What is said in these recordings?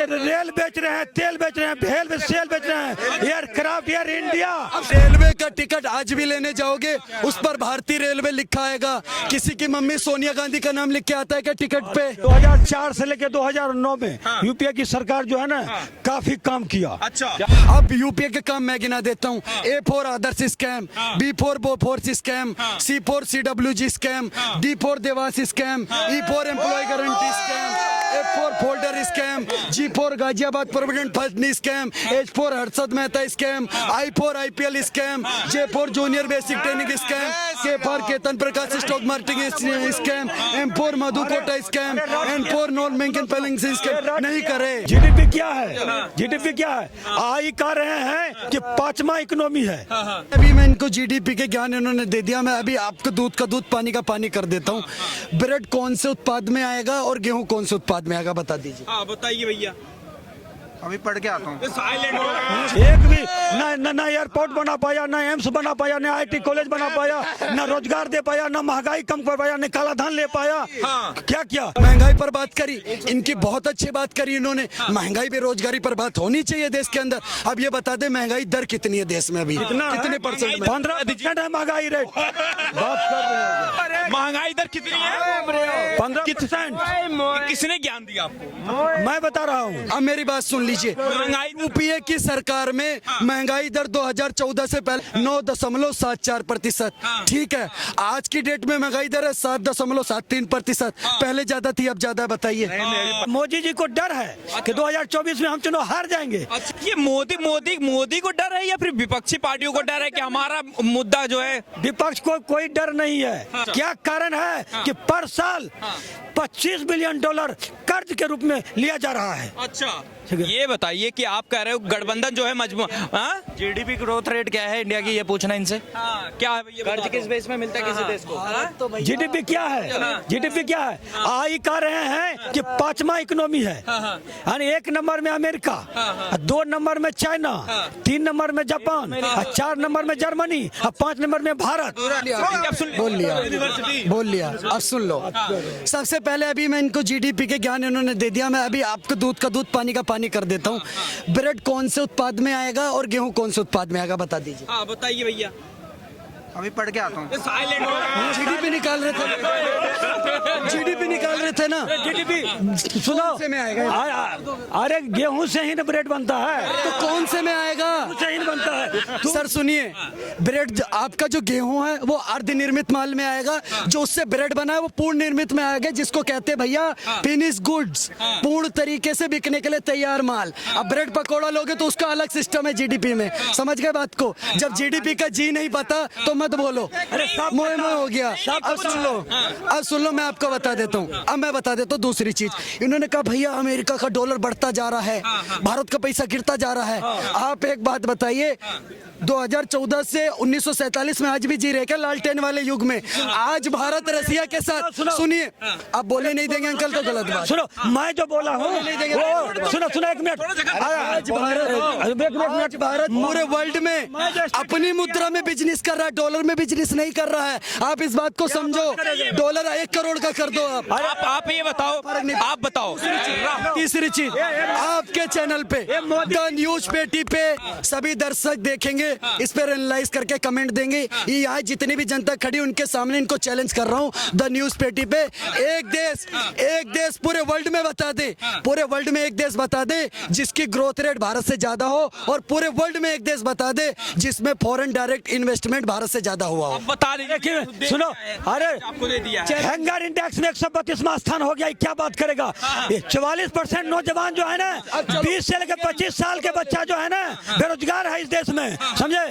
ये रेल बेच रहे हैं, तेल बेच रहे हैं, भेल सेल बेच रहे हैं, एयरक्राफ्ट, एयर इंडिया। अब रेलवे का टिकट आज भी लेने जाओगे, उस पर भारतीय रेलवे लिखा आएगा, किसी की मम्मी सोनिया गांधी का नाम लिख के आता है क्या टिकट पे? 2004 से लेकर 2009 में यूपीए की सरकार जो है ना काफी काम किया। अच्छा, अब यूपीए के काम मैं गिना देता हूँ। A for Adarsh scam, B for Bofors scam, C for CWG scam, D for Devas scam, E for employ guarantee scam, F for folder scam, G for Ghaziabad provident fund scam, H for Harshad Mehta scam, I for IPL scam, J for junior basic training scam, K for Ketan Prakash stock marketing scam, M for Madhu Koda scam, N for non banking payment scam. नहीं करे। GDP क्या है? GDP क्या है? आई कह रहे हैं कि 5वां इकोनॉमी है। अभी मैं इनको जीडीपी के ज्ञान इन्होंने दे दिया। मैं अभी आपको दूध का दूध पानी का पानी कर देता हूँ। ब्रेड कौन से उत्पाद में आएगा और गेहूं कौन से उत्पाद में आएगा, बता दीजिए। हाँ बताइए भैया। अभी पढ़ के आता हूँ। साइलेंट हो एक भी ना एयरपोर्ट बना पाया, ना एम्स बना पाया, ना आईटी कॉलेज बना पाया, ना रोजगार दे पाया, ना महंगाई कम कर पाया, ना काला धन ले पाया। हाँ। क्या किया? महंगाई पर बात करी, इनकी बहुत अच्छी बात करी इन्होंने। महंगाई बेरोजगारी पर बात होनी चाहिए देश के अंदर। अब ये बता दे महंगाई दर कितनी है देश में अभी? कितने परसेंट में? 15% है महंगाई रेट। बात कर रहे हैं। महंगाई दर कितनी है? 15%। किसने ज्ञान दिया आपको? मैं बता रहा हूँ। अब मेरी बात सुन लीजिए। यूपीए की सरकार में महंगाई दर 2014 से पहले 9.74%। ठीक है, आज की डेट में महंगाई दर है 7.73%। पहले ज्यादा थी, अब ज्यादा। बताइए। मोदी जी को डर है कि 2024 में हम चुनाव हार जाएंगे। अच्छा, ये मोदी को डर है या फिर विपक्षी पार्टियों को डर है कि हमारा मुद्दा जो है? विपक्ष को कोई डर नहीं है। क्या कारण है कि पर साल 25 बिलियन डॉलर कर्ज के रूप में लिया जा रहा है। अच्छा, ये बताइए कि आप कह रहे हो गठबंधन जो है मजबूत। जीडीपी ग्रोथ रेट क्या है इंडिया की, ये पूछना इनसे। क्या है भैया? कर्ज किस बेस में मिलता है किसी देश को? जीडीपी क्या है? जीडीपी क्या है? आई कह रहे हैं कि 5वां इकोनॉमी है। यानी 1 नंबर में अमेरिका, 2 नंबर में चाइना, 3 नंबर में जापान, 4 नंबर में जर्मनी, 5 नंबर में भारत। बोल लिया। अब सुन लो। सबसे पहले अभी मैं इनको जीडीपी के ज्ञान इन्होंने दे दिया। मैं अभी आपको दूध का दूध पानी का पानी कर देता हूँ। ब्रेड कौन से उत्पाद में आएगा और गेहूं कौन से उत्पाद में आएगा, बता दीजिए। हाँ बताइए भैया। अभी पढ़ के आता हूँ। साइलेंट हो जीडीपी निकाल रहे थे। जीडीपी निकाल रहे थे ना। जीडीपी सुनो से में आएगा? अरे गेहूं से ही ना ब्रेड बनता है। तो कौन से में आएगा? से ही बनता है। सर सुनिए, ब्रेड आपका जो गेहूं है वो अर्धनिर्मित माल में आएगा। जो उससे ब्रेड बना है वो पूर्ण निर्मित में आएगा, जिसको कहते हैं भैया फिनिश गुड्स, पूर्ण तरीके से बिकने के लिए तैयार माल। अब ब्रेड पकौड़ा लोगे तो उसका अलग सिस्टम है जीडीपी में। समझ गए बात को? जब जीडीपी का जी नहीं पता तो मत बोलो। अरे मोए मोए हो गया। अब सुन लो, मैं आपको बता देता हूँ। अब मैं बता देता हूँ दूसरी चीज। इन्होंने कहा भैया अमेरिका का डॉलर बढ़ता जा रहा है, भारत का पैसा गिरता जा रहा है। आप एक बात बताइए, 2014 से 1947 में आज भी जी रहे क्या लालटेन वाले युग में? आज भारत रसिया के साथ। सुनिए, आप बोले नहीं देंगे अंकल तो गलत बात। सुनो, मैं जो बोला हूँ सुनो 1 मिनट। आज भारत पूरे वर्ल्ड में अपनी मुद्रा में बिजनेस कर रहा है, डॉलर में बिजनेस नहीं कर रहा है। आप इस बात को समझो। डॉलर 1 करोड़ का कर दो आप ये बताओ, आप बताओ। तीसरी चीज, आपके चैनल पे द न्यूज पेटी पे सभी दर्शक देखेंगे, इस पर एनालाइज करके कमेंट देंगे। ये यहाँ जितनी भी जनता खड़ी उनके सामने इनको चैलेंज कर रहा हूँ। द न्यूज पेटी पे एक देश पूरे वर्ल्ड में बता दे, पूरे वर्ल्ड में एक देश बता दे जिसकी ग्रोथ रेट भारत से ज्यादा हो, और पूरे वर्ल्ड में एक देश बता दे जिसमें फॉरेन डायरेक्ट इन्वेस्टमेंट भारत से ज्यादा हुआ हो। बता दीजिए। सुनो, अरे आपको दे दिया है। हैंगर इंडेक्स में 132वां स्थान हो गया। क्या बात करेगा? 44% नौजवान जो है ना, 20 से लेकर 25 साल के बच्चा जो है ना बेरोजगार है इस देश में। समझे?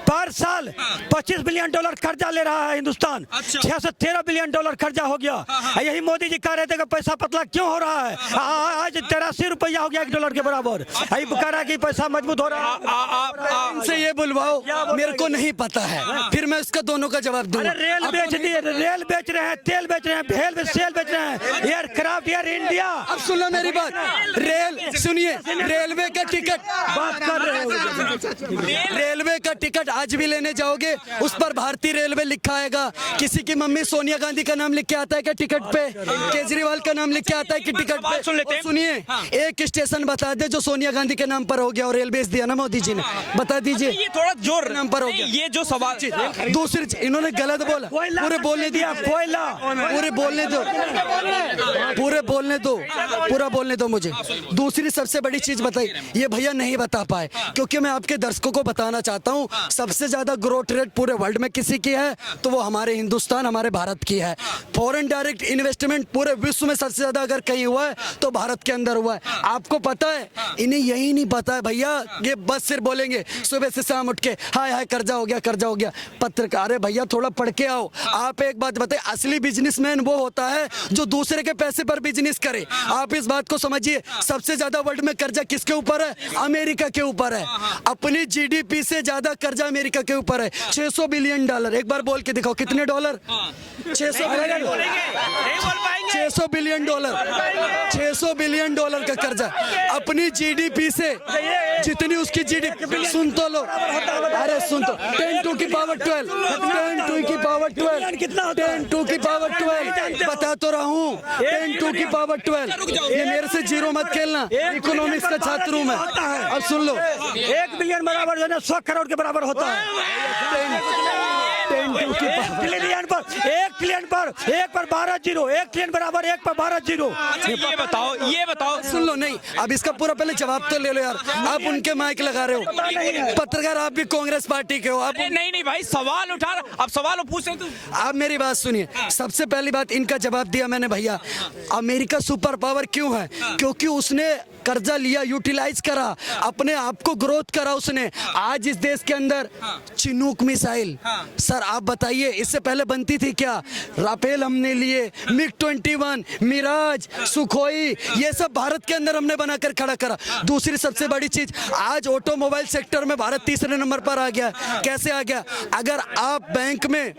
पर साल 25 बिलियन डॉलर कर्जा ले रहा है हिंदुस्तान। 6 से 13 बिलियन डॉलर कर्जा हो गया। यही मोदी जी कह रहे थे कि पैसा पतला क्यों हो रहा है। आज 83 रुपया हो गया $1 के बराबर। यही कह रहा है कि पैसा मजबूत हो रहा है। इनसे ये बुलवाओ, मेरे को नहीं पता है, फिर फिर मैं इसका दोनों का जवाब दूंगा। अरे रेल बेच दिए, रेल बेच रहे हैं, तेल बेच रहे हैं, भेल बेच सेल बेच रहे हैं, एयरक्राफ्ट एयर इंडिया। अब सुन लो मेरी बात, रेल सुनिए, रेलवे का टिकट बात कर रहे हो, रेलवे का टिकट आज भी लेने जाओगे उस पर भारतीय रेलवे लिखा आएगा। किसी की मम्मी सोनिया गांधी का नाम लिख के आता है क्या टिकट पे? केजरीवाल का नाम लिख के आता है कि टिकट पे? सुन लेते हैं। सुनिए, एक स्टेशन बता दे जो सोनिया गांधी के नाम पर हो गया और रेल बेच दिया ना मोदी जी ने, बता दीजिए। ये थोड़ा जोर नाम पर हो नहीं, गया। ये जो सवाल दूसरी चीज, इन्होंने गलत बोला, पूरे बोलने दिया, कोयला पूरे बोलने दो, पूरे बोलने दो, पूरा बोलने दो मुझे। दूसरी सबसे बड़ी चीज बताई, ये भैया नहीं बता पाए क्योंकि मैं आपके दर्शकों को बताना चाहता हूँ, सबसे ज्यादा ग्रोथ रेट पूरे वर्ल्ड में किसी की है तो वो हमारे हिंदुस्तान, हमारे भारत की है। फॉरेन डायरेक्ट इन्वेस्टमेंट पूरे विश्व में सबसे ज्यादा अगर कहीं हुआ है तो भारत के अंदर हुआ है। आपको पता है? इन्हें यही नहीं पता है भैया, ये बस सिर्फ बोलेंगे सुबह से शाम उठ के हाय हाय कर्जा हो गया, कर्जा हो गया। पत्रकार है भैया, थोड़ा पढ़ के आओ। आप एक बात बताइए, असली बिजनेसमैन वो होता है जो दूसरे के पैसे पर बिजनेस करे। आप इस बात को समझिए, सबसे ज्यादा वर्ल्ड में कर्जा किसके ऊपर है? अमेरिका के ऊपर है। अपनी जीडीपी से ज्यादा कर्जा अमेरिका के ऊपर है, $600 बिलियन। एक बार बोल के दिखाओ, कितने डॉलर? 600 बिलियन, $600 बिलियन, $600 बिलियन का कर्जा अपनी जीडीपी से, जितनी उसकी जीडीपी। सुन तो लो, अरे सुन तो, 10 टू की पावर 12, 10 टू की पावर 12, 10 टू की पावर 12, बता तो रहा हूँ, 10 टू की पावर 12। ये मेरे से जीरो मत खेलना, इकोनॉमिक्स का छात्र हूँ मैं। अब सुन लो, 1 बिलियन बराबर जो है 100 करोड़ के बराबर होता है। 10 टू की एक ट्रिलियन पर 1 पर 12 जीरो, 1 ट्रिलियन बराबर 1 पर 12 जीरो। ये बताओ सुन लो। नहीं, अब इसका पूरा पहले जवाब तो ले लो यार, आप उनके माइक लगा रहे हो। पत्रकार आप भी कांग्रेस पार्टी के हो आप। नहीं भाई, सवाल उठा रहा, अब सवाल पूछ रहे तू। आप मेरी बात सुनिए, सबसे पहली बात इनका जवाब दिया मैंने भैया। अमेरिका सुपर पावर क्यों है? क्योंकि उसने कर्जा लिया, यूटिलाइज करा, अपने आप को ग्रोथ करा उसने। आज इस देश के अंदर चिनूक मिसाइल, सर आप बताइए इससे पहले बनती थी क्या? राफेल हमने लिए, मिग 21, मिराज, सुखोई, ये सब भारत के अंदर हमने बनाकर खड़ा करा। दूसरी सबसे बड़ी चीज, आज ऑटोमोबाइल सेक्टर में भारत तीसरे नंबर पर आ गया। कैसे आ गया? अगर आप बैंक में,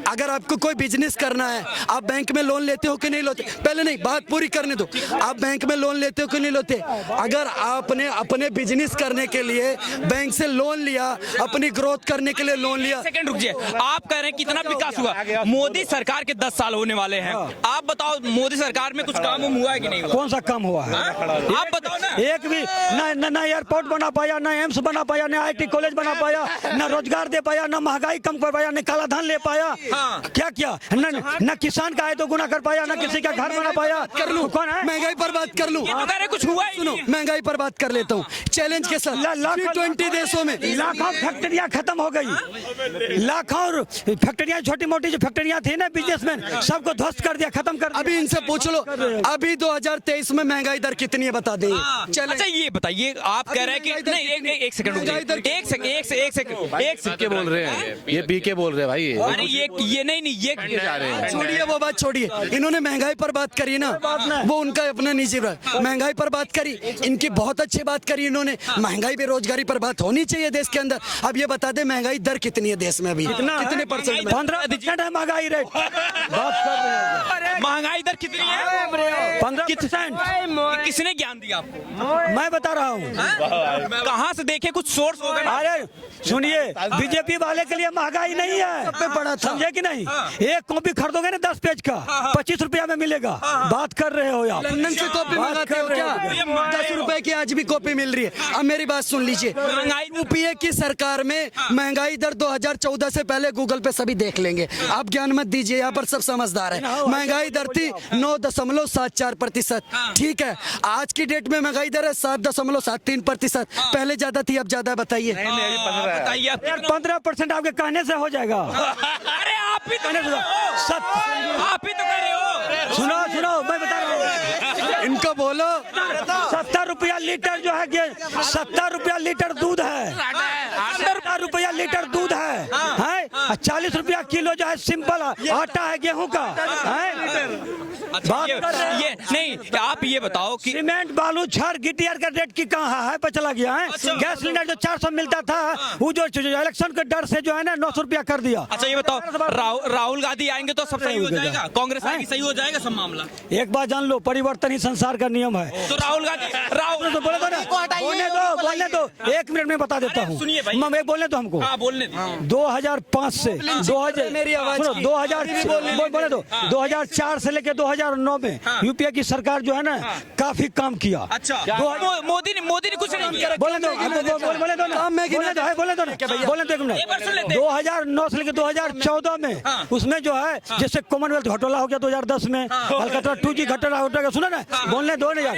अगर आपको कोई बिजनेस करना है, आप बैंक में लोन लेते हो कि नहीं लेते? पहले नहीं, बात पूरी करने दो। आप बैंक में लोन लेते हो कि नहीं लेते? अगर आपने अपने बिजनेस करने के लिए बैंक से लोन लिया, अपनी ग्रोथ करने के लिए लोन लिया। सेकंड रुक जाइए, आप कह रहे हैं कितना विकास हुआ? मोदी सरकार के 10 साल होने वाले हैं, आप बताओ मोदी सरकार में कुछ काम हुआ है कि नहीं हुआ? कौन सा काम हुआ है? आप बताओ ना। एक भी ना एयरपोर्ट बना पाया, ना एम्स बना पाया, ना IT कॉलेज बना पाया, ना रोजगार दे पाया, ना महंगाई कम कर पाया, ना काला धन ले पाया। क्या किया? ना किसान का आय तो गुना कर पाया, ना किसी का घर बना पाया। कर लूं, कौन है? महंगाई पर बात कर लूं। ये तो कह रहे कुछ हुआ ही सुनो, महंगाई पर बात कर लेता हूँ चैलेंज के साथ। G20 देशों में लाखों फैक्ट्रियां खत्म हो गई, लाखों फैक्ट्रियां, छोटी मोटी जो फैक्ट्रियां थी ना, बिजनेसमैन सबको ध्वस्त कर दिया, खत्म कर दिया। अभी इनसे पूछ लो, अभी 2023 में महंगाई दर कितनी है बता दे। अच्छा ये बताइए, आप कह रहे हैं कि नहीं, एक सेकंड रुक जाइए, एक सेकंड के बोल रहे हैं, ये पी के बोल रहे हैं भाई। अरे ये नहीं ये छोड़िए वो बात, छोड़िए। इन्होंने महंगाई पर बात करी ना, वो उनका अपना निजी बात। महंगाई पर बात करी, इनकी बहुत अच्छी बात करी इन्होंने। महंगाई बेरोजगारी पर बात होनी चाहिए देश के अंदर। अब ये बता दे महंगाई दर कितनी है देश में अभी? कितने परसेंट? 15% है महंगाई रेट। बात कर रहे हैं, महंगाई दर कितनी है? 15%। किसने ज्ञान दिया आपको? मैं बता रहा हूँ। कहाँ से देखे? कुछ सोर्स होगा। अरे सुनिए, बीजेपी वाले के लिए महंगाई नहीं है, पे पड़ा था। समझे कि नहीं? एक कॉपी खरीदोगे ना 10 पेज का, 25 रुपया में मिलेगा। बात कर रहे हो आप? लंदन से कॉपी मंगाते हो क्या? 10 रुपए की आज भी कॉपी मिल रही है। अब मेरी बात सुन लीजिए, यूपीए की सरकार में महंगाई दर 2014 से पहले गूगल पे सभी देख लेंगे। आप ज्ञान मत दीजिए, यहाँ पर सब समझदार है। महंगाई दर थी 9.74%। ठीक है, आज की डेट में महंगाई दर है 7.73%। पहले ज्यादा थी, अब ज्यादा। बताइए। बताइए आप। 15% आपके कहने से हो जाएगा। अरे आप ही तो कहने से आप ही तो कह रहे हो। सुनो मैं बता रहा हूँ, इनको बोलो 70 रुपया लीटर जो है, 70 रुपया लीटर दूध है, 70 रुपया लीटर दूध है, 40 रुपया किलो जो है सिंपल आटा है गेहूं का बात कर रहे हैं। ये नहीं, आप ये बताओ कि सीमेंट बालू छड़ गिट्टियार का रेट की कहाँ है, पर चला गया है। गैस सिलेंडर जो 400 मिलता था वो जो इलेक्शन के डर से जो है ना 900 रुपया कर दिया। अच्छा ये बताओ, राहुल गांधी आएंगे तो सब सही हो जाएगा, कांग्रेस आएगी सही हो जाएगा सब मामला? एक बात जान लो, परिवर्तन ही संसार का नियम है। तो राहुल बोले दो 1 मिनट में बता देता हूँ। सुनिए भाई, मैं बोलने दो हमको। हाँ बोलने दीजिए। 2005 से 2004 से लेकर 2009 में यूपीए की सरकार जो है ना काफी काम किया। अच्छा, मोदी ने कुछ नहीं किया। बोले दो ना। 2009 से लेकर 2014 में उसमें जो है जैसे कॉमनवेल्थ घोटाला हो गया 2010 में, कलकत्ता 2G घोटाला हो गया, सुनो ना, बोलने दो ना यार।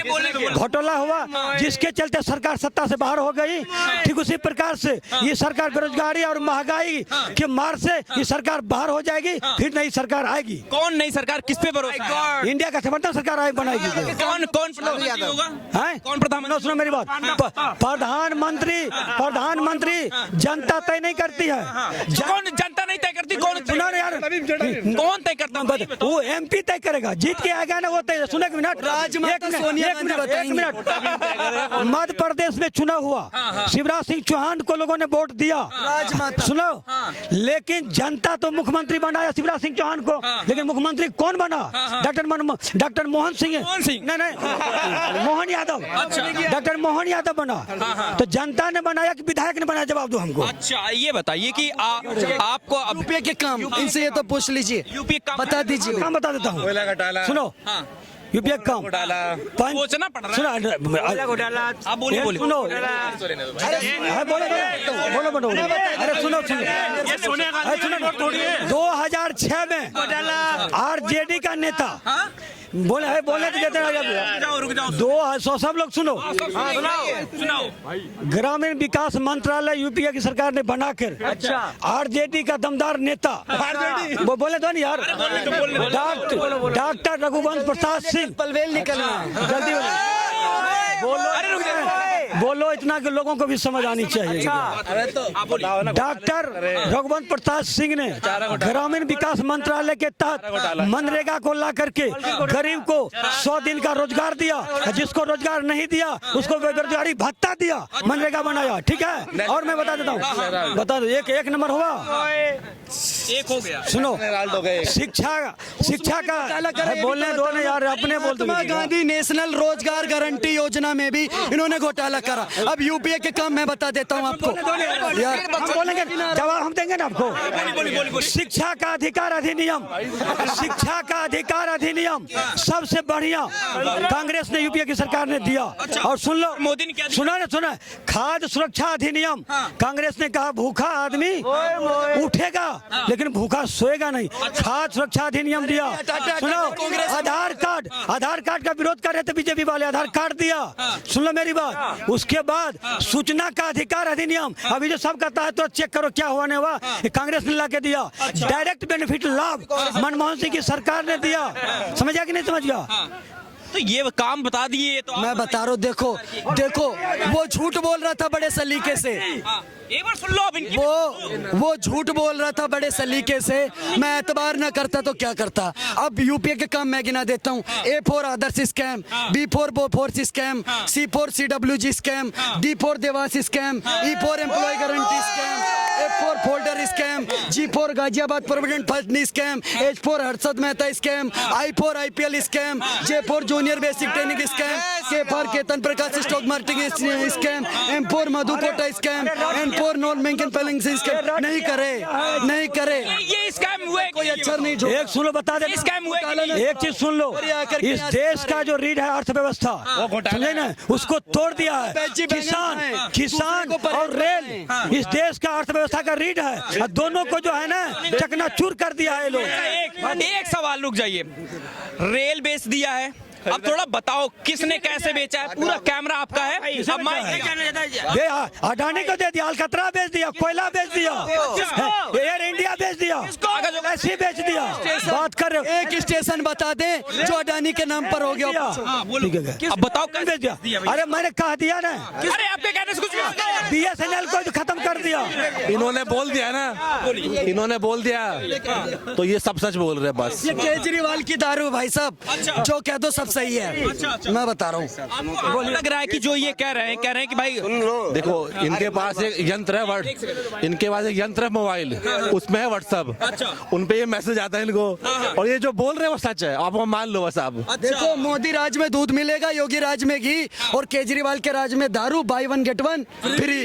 घोटाला हुआ जिसके चलते सरकार सत्ता से बाहर हो गई। ठीक उसी प्रकार से ये सरकार बेरोजगारी और महंगाई के मार से ये सरकार बाहर हो जाएगी, फिर नई सरकार आएगी। कौन नई सरकार, किस पे भरोसा? इंडिया का समर्थन सरकार आए बनाएगी। कौन प्रधानमंत्री होगा? कौन प्रधानमंत्री? सुनो मेरी बात, प्रधानमंत्री जनता तय नहीं करती है। कौन जनता नहीं तय करती? कौन सुनो यार, कौन तय करता है? वो MP तय करेगा, जीत के आएगा ना वो तय। सुनो एक मिनट, मध्य प्रदेश में चुनाव हुआ, शिवराज सिंह चौहान को लोगों ने वोट दिया, सुनो, लेकिन जनता तो मुख्यमंत्री बनाया शिवराज सिंह चौहान को, लेकिन मुख्यमंत्री कौन बना? डॉक्टर मोहन सिंह नहीं मोहन यादव। डॉक्टर मोहन यादव बना, तो जनता ने बनाया कि विधायक ने बनाया? जवाब दो हमको। अच्छा ये बताइए कि आपको अब यूपीए के काम इनसे ये तो पूछ लीजिए, यूपी का बता दीजिए। काम बता देता हूँ, सुनो। यूपीए काम सोचना पड़ रहा है। सुनो आप बोलिए सुनो, बोलो, अरे सुनो 2006 में RJD का नेता बोले तो देते सब लोग सुनो। ग्रामीण विकास मंत्रालय यूपीए की सरकार ने बनाकर RJD का दमदार नेता वो बोले तो नहीं यार, डॉक्टर रघुवंश प्रसाद सिंह। पलवेल निकलना जल्दी बोलो इतना कि लोगों को भी समझ आनी चाहिए। डॉक्टर रघुवंश प्रसाद सिंह ने ग्रामीण विकास मंत्रालय के तहत मनरेगा को ला करके गरीब को 100 दिन का रोजगार दिया, जिसको रोजगार नहीं दिया उसको बेरोजगारी भत्ता दिया, मनरेगा बनाया। ठीक है, और मैं बता देता हूँ, बता दो एक नंबर हुआ, एक हो गया। सुनो, शिक्षा का बोलने दो ना यार, अपने बोल दो। महात्मा गांधी नेशनल रोजगार गारंटी योजना में भी इन्होंने घोटाला करा। अब यूपीए के काम मैं बता देता हूँ आपको यार, हम बोलेंगे, जवाब हम देंगे ना आपको। शिक्षा का अधिकार अधिनियम सबसे बढ़िया कांग्रेस ने यूपीए की सरकार ने दिया। और सुन लो, मोदी ने क्या सुना खाद्य सुरक्षा अधिनियम, कांग्रेस ने कहा भूखा आदमी उठेगा लेकिन भूखा सोएगा नहीं। खाद्य सुरक्षा अधिनियम दिया। सुनो, आधार कार्ड का विरोध कर रहे थे बीजेपी वाले, आधार कार्ड दिया। सुन लो मेरी बात, उसके बाद सूचना का अधिकार अधिनियम, अभी जो सब कहता है तो चेक करो क्या हुआ नहीं हुआ, कांग्रेस ने ला के दिया। डायरेक्ट बेनिफिट लाभ मनमोहन सिंह की सरकार ने दिया। समझ गया कि नहीं समझ गया? तो ये काम बता दिए तो मैं बता रहा हूँ। देखो वो झूठ बोल रहा था बड़े सलीके से, एक बार सुन लो अब इनकी। वो झूठ बोल रहा था बड़े सलीके से, मैं एतबार न करता तो क्या करता। अब यूपीए के काम मैं गिना देता हूँ। A4 Adarsh scam, B4 Bofors scam, C4 CWG scam, D4 Devas scam, E4 employ guarantee scam, F4 folder scam, G4 Ghaziabad provident fund scam, H4 Harshad Mehta scam, I4 IPL scam, J4 junior basic training scam, K4 Ketan Prakash stock marketing scam, M4 Madhukota scam, N4 non banking payment scam. नहीं करे ये scam हुए कोई अक्षर नहीं। एक सुनो, बता दे, स्कैम हुए। एक चीज सुन लो, इस देश का जो रीढ़ है अर्थव्यवस्था, समझे ना, उसको तोड़ दिया है। किसान और रेल इस देश का अर्थव्यवस्था का रीढ़ है, और दोनों को जो है ना चकनाचूर कर दिया है लोग। एक सवाल, रुक जाइए, रेल बेच दिया है, अब थोड़ा बताओ किसने कैसे बेचा है? पूरा कैमरा आपका है। अब अडानी को दे दिया, अलकतरा बेच दिया, कोयला बेच दिया, एयर इंडिया बेच दिया, एलआईसी बेच दिया। बात कर रहे हो एक स्टेशन बता दें जो अडानी के नाम पर हो गया। ठीक है, अब बताओ कौन बेच दिया? अरे मैंने कह दिया ना, अरे आपके कहने से कुछ भी होता है। बीएसएनएल को जो खत्म कर दिया। इन्होंने बोल दिया ना, इन्होंने बोल दिया तो ये सब सच बोल रहे हैं बस। ये केजरीवाल की दारू भाई साहब, जो कह दो सब सही है। मैं बता रहा हूँ। आपको लग रहा है कि जो ये कह रहे हैं कि भाई देखो इनके पास एक यंत्र है इनके पास एक यंत्र है मोबाइल, उसमें है व्हाट्सएप, उन पे ये मैसेज आता है इनको, और ये जो बोल रहे हैं वो सच है, आप मान लो बस आप। देखो मोदी राज में दूध मिलेगा, योगी राज में घी, और केजरीवाल के राज में दारू, by one get one free.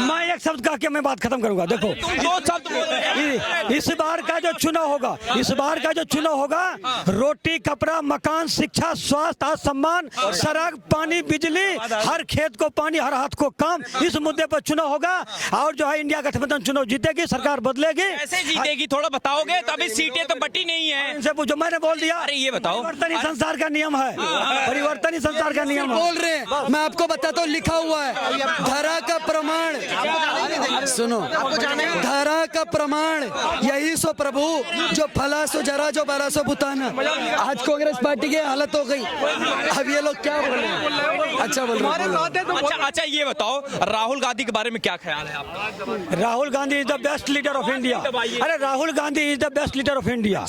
मैं एक शब्द कह के मैं बात खत्म करूंगा। देखो दो शब्द बोल रहे हैं। इस बार का जो चुनाव होगा, इस बार का जो चुनाव होगा, रोटी कपड़ा मकान शिक्षा स्वास्थ्य सम्मान सड़क पानी बिजली, हर खेत को पानी हर हाथ को काम, इस मुद्दे पर चुनाव होगा। और जो है इंडिया गठबंधन चुनाव जीतेगी, सरकार बदलेगी। कैसे जीतेगी थोड़ा बताओगे? तो अभी सीटें तो बटी नहीं है। इनसे पूछो, मैंने बोल दिया। अरे ये बताओ, परिवर्तन ही संसार का नियम है, परिवर्तन ही संसार का नियम है। बोल रहे हैं, मैं आपको बताता हूँ, लिखा हुआ है धरा का प्रमाण, सुनो, धरा का प्रमाण यही सो प्रभु, जो फला सो जरा जो बरा सो बुताना। आज कांग्रेस पार्टी की हालत हो गई। अब ये लोग क्या बोल रहे हैं? अच्छा बोल रहे हैं। अच्छा ये बताओ, राहुल गांधी के बारे में क्या ख्याल है आपका? Rahul Gandhi is the best leader of India. अरे Rahul Gandhi is the best leader of India.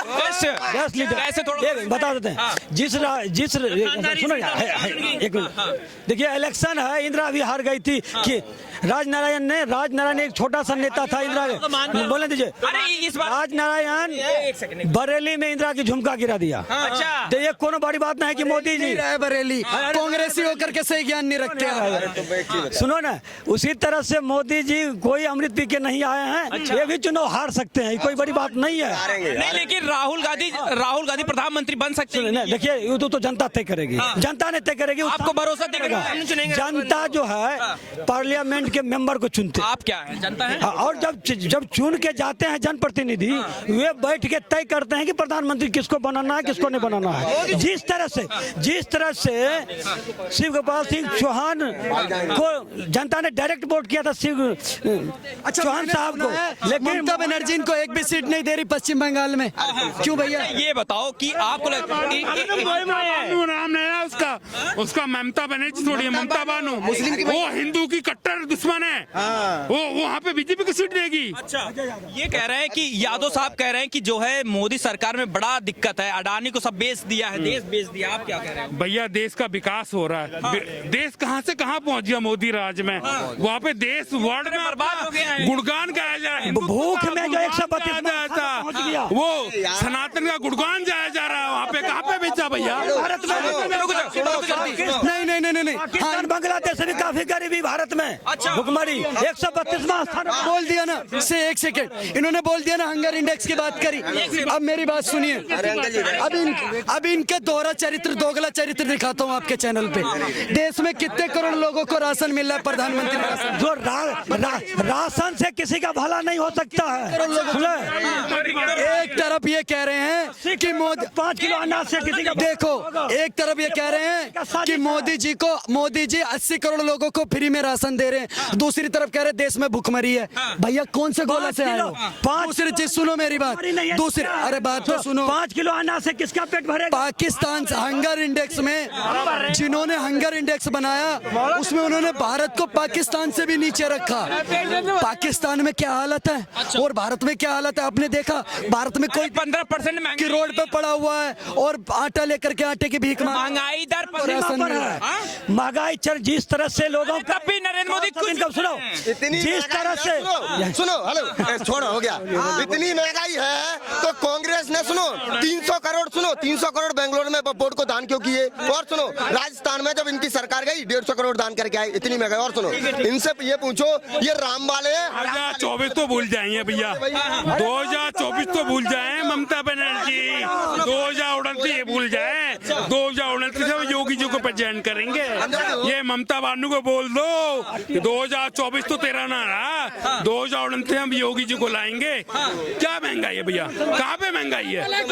Best leader ऐसे थोड़ा बता देते हैं। सुनो यार, एक मिनट देखिए, इलेक्शन है, इंदिरा भी हार गई थी कि राजनारायण एक छोटा सा नेता था, इंदिरा बोले दीजिए। अरे इस बार राजनारायण बरेली में इंदिरा की झुमका गिरा दिया। अच्छा, तो ये कोनो बड़ी बात नहीं है कि मोदी जी रहे बरेली कांग्रेसी होकर के सही ज्ञान नहीं रखते हैं। सुनो ना, उसी तरह से मोदी जी कोई अमृत पी के नहीं आए हैं। ये भी चुनाव हार सकते हैं, कोई बड़ी बात नहीं है। नहीं लेकिन राहुल गांधी प्रधानमंत्री बन सकते हैं। नहीं, देखिए ये तो जनता तय करेगी, जनता ने तय करेगी। आपको भरोसा देगा? जनता जो है पार्लियामेंट के मेंबर को चुनते हैं। आप क्या है, जनता है? और जब चुन के जाते हैं जनप्रतिनिधि, वे बैठ के तय करते हैं कि प्रधानमंत्री किसको बनाना है, किसको नहीं बनाना है। जिस तरह से शिव गोपाल सिंह चौहान को जनता ने डायरेक्ट वोट किया था, शिव चौहान साहब को, लेकिन ममता बनर्जी इनको एक भी सीट नहीं दे रही पश्चिम बंगाल में। क्यों भैया? ये बताओ कि आपको नाम नहीं है उसका ममता बनर्जी थोड़ी है, ममता बानो वो हिंदू की कट्टर दुश्मन है। वो वहाँ पे बीजेपी की सीट देगी। अच्छा, ये कह रहे हैं कि यादव साहब कह रहे हैं कि जो है मोदी सरकार में बड़ा दिक्कत है, अडानी को सब बेच दिया है, देश बेच दिया। आप क्या कह रहे हैं? भैया देश का विकास हो रहा है। देश कहाँ से कहाँ पहुँच गया मोदी राज में। वहाँ पे देश वर्ल्ड में बर्बाद हो गया है। गुणगान गाया जा रहा है। भूख में जो 132 पहुंच गया, वो सनातन का गुणगान गाया जा रहा है। वहाँ पे कहाँ पे बेचा भैया? भारत में नहीं। पाकिस्तान बांग्लादेश से भी काफी गरीबी भारत में। अच्छा, भुखमरी 132वां स्थान बोल दिया ना से एक सेकेंड, इन्होंने बोल दिया ना, हंगर इंडेक्स की बात करी। अब मेरी बात सुनिए, अब इनके दोहरा चरित्र, दोगला चरित्र दिखाता हूँ आपके चैनल पे। देश में कितने करोड़ लोगों को राशन मिल रहा है? प्रधानमंत्री राशन, जो राशन से किसी का भला नहीं हो सकता है। एक तरफ ये कह रहे हैं कि मोदी 5 किलो अनाज से किसी का देखो, एक तरफ ये कह रहे हैं कि मोदी जी 80 करोड़ लोगों को फ्री में राशन दे रहे हैं, दूसरी तरफ कह रहे हैं देश में भुखमरी है। भैया कौन से गोला से आए हो? दूसरी चीज सुनो मेरी बात, दूसरी अरे बात तो सुनो। 5 किलो अनाज से किसका पेट भरेगा? पाकिस्तान हंगर इंडेक्स में, जिन्होंने हंगर इंडेक्स बनाया उसमें उन्होंने भारत को पाकिस्तान से भी नीचे रखा। पाकिस्तान में क्या हालत है और भारत में क्या हालत है आपने देखा? भारत में कोई 15% की रोड पे पड़ा हुआ है और आटा लेकर के आटे की भीख मांग, महंगाई दर राशन मिल रहा है। महंगाई चल जिस तरह से लोगों का, तब भी नरेंद्र मोदी कुछ इनका सुनो, जिस तरह से सुनो हेलो छोड़ो हो गया। इतनी महंगाई है तो कांग्रेस ने सुनो 300 करोड़ बेंगलोर में बोर्ड को दान क्यों किए? और सुनो राजस्थान में जब इनकी सरकार गई 150 करोड़ दान करके आई। इतनी महंगाई। और सुनो इनसे ये पूछो, ये राम वाले 2024 तो भूल जाएंगे भैया, 2024 तो भूल जाए ममता बनर्जी, 2029 ये भूल जाए, 2029 में योगी जी को प्रेजेंट करेंगे। ये ममता बानू को बोल दो 2024 तो तेरा ना रहा, 2029 हम योगी जी को लाएंगे। क्या महंगाई है भैया? कहाँ पे महंगाई है?